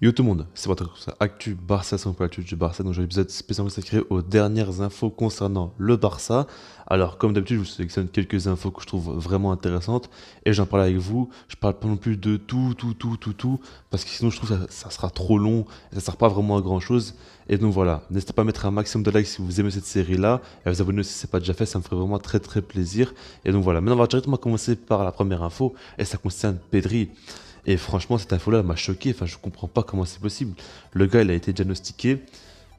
Yo tout le monde, c'est votre actu Barça, c'est un peu l'actu du Barça, donc j'ai un épisode spécialement consacré aux dernières infos concernant le Barça. Alors comme d'habitude, je vous sélectionne quelques infos que je trouve vraiment intéressantes et j'en parle avec vous. Je parle pas non plus de tout, parce que sinon je trouve que ça sera trop long et ça sert pas vraiment à grand chose. Et donc voilà, n'hésitez pas à mettre un maximum de likes si vous aimez cette série-là et à vous abonner si c'est pas déjà fait, ça me ferait vraiment très plaisir. Et donc voilà, maintenant on va directement commencer par la première info et ça concerne Pedri. Et franchement, cette info-là m'a choqué. Enfin, je comprends pas comment c'est possible. Le gars, il a été diagnostiqué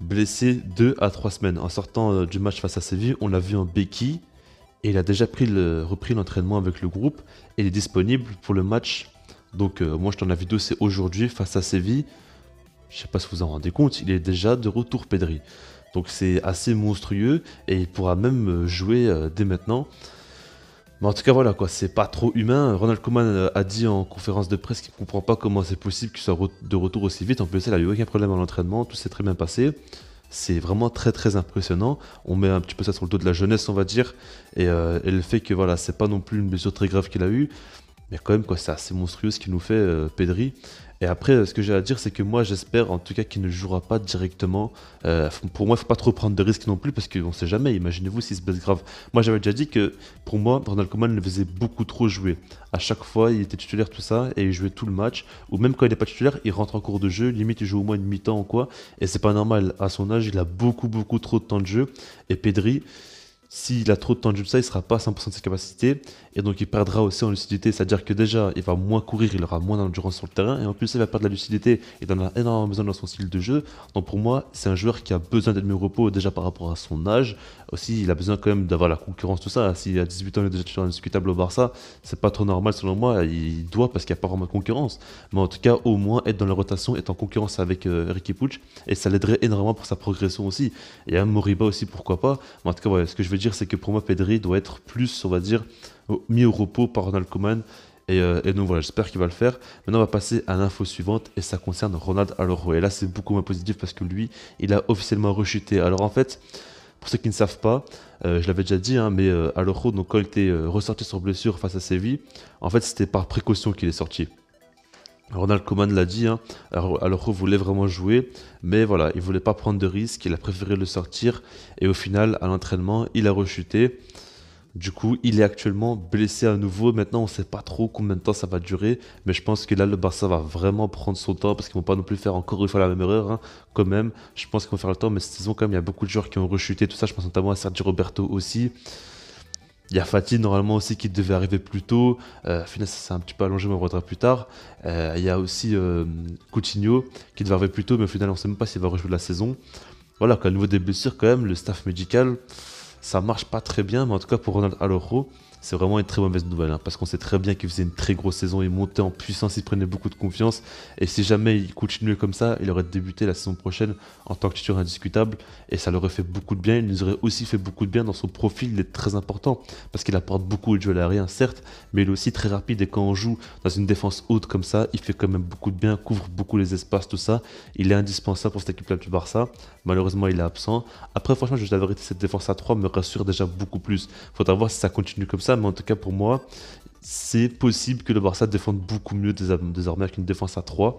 blessé 2 à 3 semaines. En sortant du match face à Séville, on l'a vu en béquille. Et il a déjà repris l'entraînement avec le groupe. Et il est disponible pour le match. Donc, moi, je t'en la vidéo, c'est aujourd'hui face à Séville. Je sais pas si vous vous en rendez compte, il est déjà de retour, Pedri. Donc, c'est assez monstrueux. Et il pourra même jouer dès maintenant. Mais en tout cas, voilà quoi, c'est pas trop humain. Ronald Koeman a dit en conférence de presse qu'il comprend pas comment c'est possible qu'il soit de retour aussi vite. En plus, il a eu aucun problème à l'entraînement, tout s'est très bien passé. C'est vraiment très impressionnant. On met un petit peu ça sur le dos de la jeunesse, on va dire. Et le fait que voilà, c'est pas non plus une blessure très grave qu'il a eue. Mais quand même, quoi, c'est assez monstrueux ce qu'il nous fait, Pedri. Et après, ce que j'ai à dire, c'est que moi, j'espère en tout cas qu'il ne jouera pas directement. Pour moi, il ne faut pas trop prendre de risques non plus parce qu'on ne sait jamais. Imaginez-vous s'il se blesse grave. Moi, j'avais déjà dit que pour moi, Ronald Koeman le faisait beaucoup trop jouer. À chaque fois, il était titulaire, tout ça, et il jouait tout le match. Ou même quand il n'est pas titulaire, il rentre en cours de jeu. Limite, il joue au moins une mi-temps ou quoi. Et c'est pas normal. À son âge, il a beaucoup trop de temps de jeu. Et Pedri. S'il a trop de temps de jeu, ça, il ne sera pas à 100% de ses capacités et donc il perdra aussi en lucidité. C'est-à-dire que déjà, il va moins courir, il aura moins d'endurance sur le terrain et en plus, il va perdre la lucidité. Il en a énormément besoin dans son style de jeu. Donc pour moi, c'est un joueur qui a besoin d'être mis au repos déjà par rapport à son âge. Aussi, il a besoin quand même d'avoir la concurrence, tout ça. S'il a 18 ans, il est déjà titulaire indiscutable au Barça, c'est pas trop normal selon moi. Il doit parce qu'il n'y a pas vraiment de concurrence. Mais en tout cas, au moins être dans la rotation, être en concurrence avec Ricky Puig et ça l'aiderait énormément pour sa progression aussi. Et à Moriba aussi, pourquoi pas. Mais en tout cas, ouais, ce que je veux dire, c'est que pour moi, Pedri doit être plus, on va dire, mis au repos par Ronald Koeman. Et donc voilà, j'espère qu'il va le faire. Maintenant, on va passer à l'info suivante et ça concerne Ronald Araujo. Et là, c'est beaucoup moins positif parce que lui, il a officiellement rechuté. Alors en fait, pour ceux qui ne savent pas, je l'avais déjà dit, hein, mais Araujo, donc, quand il était ressorti sur blessure face à Séville, en fait, c'était par précaution qu'il est sorti. Ronald Koeman l'a dit, hein, Araujo voulait vraiment jouer, mais voilà, il voulait pas prendre de risques, il a préféré le sortir, et au final, à l'entraînement, il a rechuté. Du coup, il est actuellement blessé à nouveau. Maintenant, on ne sait pas trop combien de temps ça va durer. Mais je pense que là, le Barça va vraiment prendre son temps parce qu'ils ne vont pas non plus faire encore une fois la même erreur. Hein, quand même, je pense qu'ils vont faire le temps. Mais cette saison, quand même, il y a beaucoup de joueurs qui ont rechuté. Tout ça, je pense notamment à Sergio Roberto aussi. Il y a Fatih normalement aussi qui devait arriver plus tôt. Au final, ça s'est un petit peu allongé, mais on reviendra plus tard. Il y a aussi Coutinho qui devait arriver plus tôt, mais au final, on ne sait même pas s'il va rejouer la saison. Voilà, qu'au niveau des blessures, quand même, le staff médical, ça marche pas très bien, mais en tout cas pour Ronald Araujo, c'est vraiment une très mauvaise nouvelle, hein, parce qu'on sait très bien qu'il faisait une très grosse saison, il montait en puissance, il prenait beaucoup de confiance, et si jamais il continuait comme ça, il aurait débuté la saison prochaine en tant que titulaire indiscutable, et ça leur aurait fait beaucoup de bien, il nous aurait aussi fait beaucoup de bien dans son profil, il est très important, parce qu'il apporte beaucoup de jeu à l'arrière, certes, mais il est aussi très rapide, et quand on joue dans une défense haute comme ça, il fait quand même beaucoup de bien, couvre beaucoup les espaces, tout ça, il est indispensable pour cette équipe-là du Barça, malheureusement il est absent. Après franchement, je dis la vérité, cette défense à 3 me rassure déjà beaucoup plus. Faudra voir si ça continue comme ça, mais en tout cas pour moi, c'est possible que le Barça défende beaucoup mieux désormais qu'une défense à 3.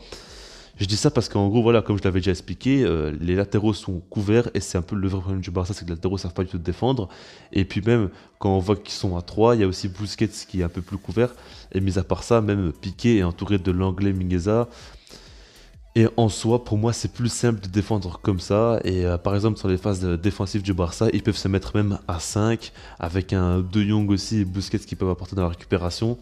Je dis ça parce qu'en gros, voilà, comme je l'avais déjà expliqué, les latéraux sont couverts et c'est un peu le vrai problème du Barça, c'est que les latéraux ne savent pas du tout défendre. Et puis même, quand on voit qu'ils sont à 3, il y a aussi Busquets qui est un peu plus couvert. Et mis à part ça, même Piqué est entouré de l'anglais Mingueza. Et en soi, pour moi, c'est plus simple de défendre comme ça. Et par exemple, sur les phases défensives du Barça, ils peuvent se mettre même à 5, avec un De Jong aussi et Busquets qui peuvent apporter dans la récupération.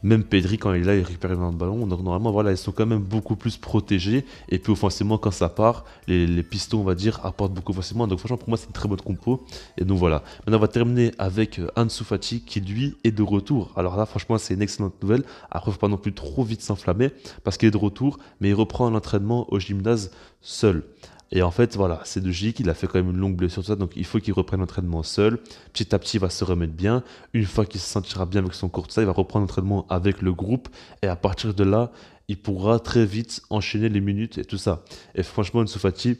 Même Pedri, quand il est là, il récupère énormément de ballon. Donc normalement, voilà, ils sont quand même beaucoup plus protégés. Et puis offensivement, quand ça part, les pistons, on va dire, apportent beaucoup offensivement. Donc franchement, pour moi, c'est une très bonne compo. Et donc voilà. Maintenant, on va terminer avec Ansu Fati, qui lui est de retour. Alors là, franchement, c'est une excellente nouvelle. Après, il ne faut pas non plus trop vite s'enflammer, parce qu'il est de retour, mais il reprend l'entraînement au gymnase seul. Et en fait, voilà, c'est logique, il a fait quand même une longue blessure, tout ça, donc il faut qu'il reprenne l'entraînement seul. Petit à petit, il va se remettre bien. Une fois qu'il se sentira bien avec son cours, tout ça, il va reprendre l'entraînement avec le groupe. Et à partir de là, il pourra très vite enchaîner les minutes et tout ça. Et franchement, Ansu Fati,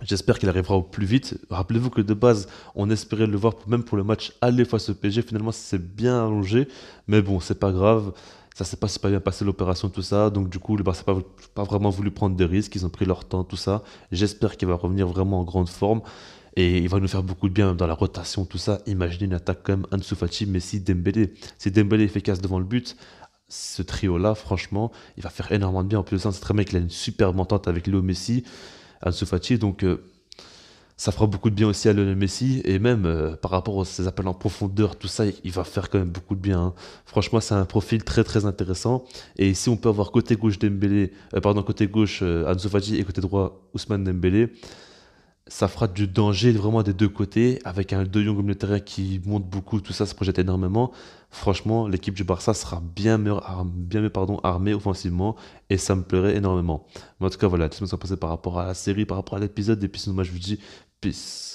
j'espère qu'il arrivera au plus vite. Rappelez-vous que de base, on espérait le voir même pour le match aller face au PSG. Finalement, c'est bien allongé. Mais bon, c'est pas grave. Ça s'est pas super bien passé l'opération, tout ça. Donc du coup, le Barça n'a pas vraiment voulu prendre de risques. Ils ont pris leur temps, tout ça. J'espère qu'il va revenir vraiment en grande forme. Et il va nous faire beaucoup de bien dans la rotation, tout ça. Imaginez une attaque comme Ansu Fati, Messi, Dembélé. Si Dembélé est efficace devant le but, ce trio-là, franchement, il va faire énormément de bien. En plus de ça, c'est très bien qu'il a une superbe entente avec Léo Messi, Ansu Fati. Donc ça fera beaucoup de bien aussi à Lionel Messi. Et même par rapport à ses appels en profondeur, tout ça, il va faire quand même beaucoup de bien, hein. Franchement, c'est un profil très très intéressant. Et si on peut avoir côté gauche Dembélé, pardon, côté gauche Ansu Fati et côté droit Ousmane Dembélé, ça fera du danger vraiment des deux côtés, avec un De Jong au milieu de terrain qui monte beaucoup, tout ça se projette énormément. Franchement, l'équipe du Barça sera bien mieux pardon, armée offensivement, et ça me plairait énormément. Mais en tout cas, voilà, tout ce que je pensais par rapport à la série, par rapport à l'épisode, et puis sinon, moi je vous dis peace.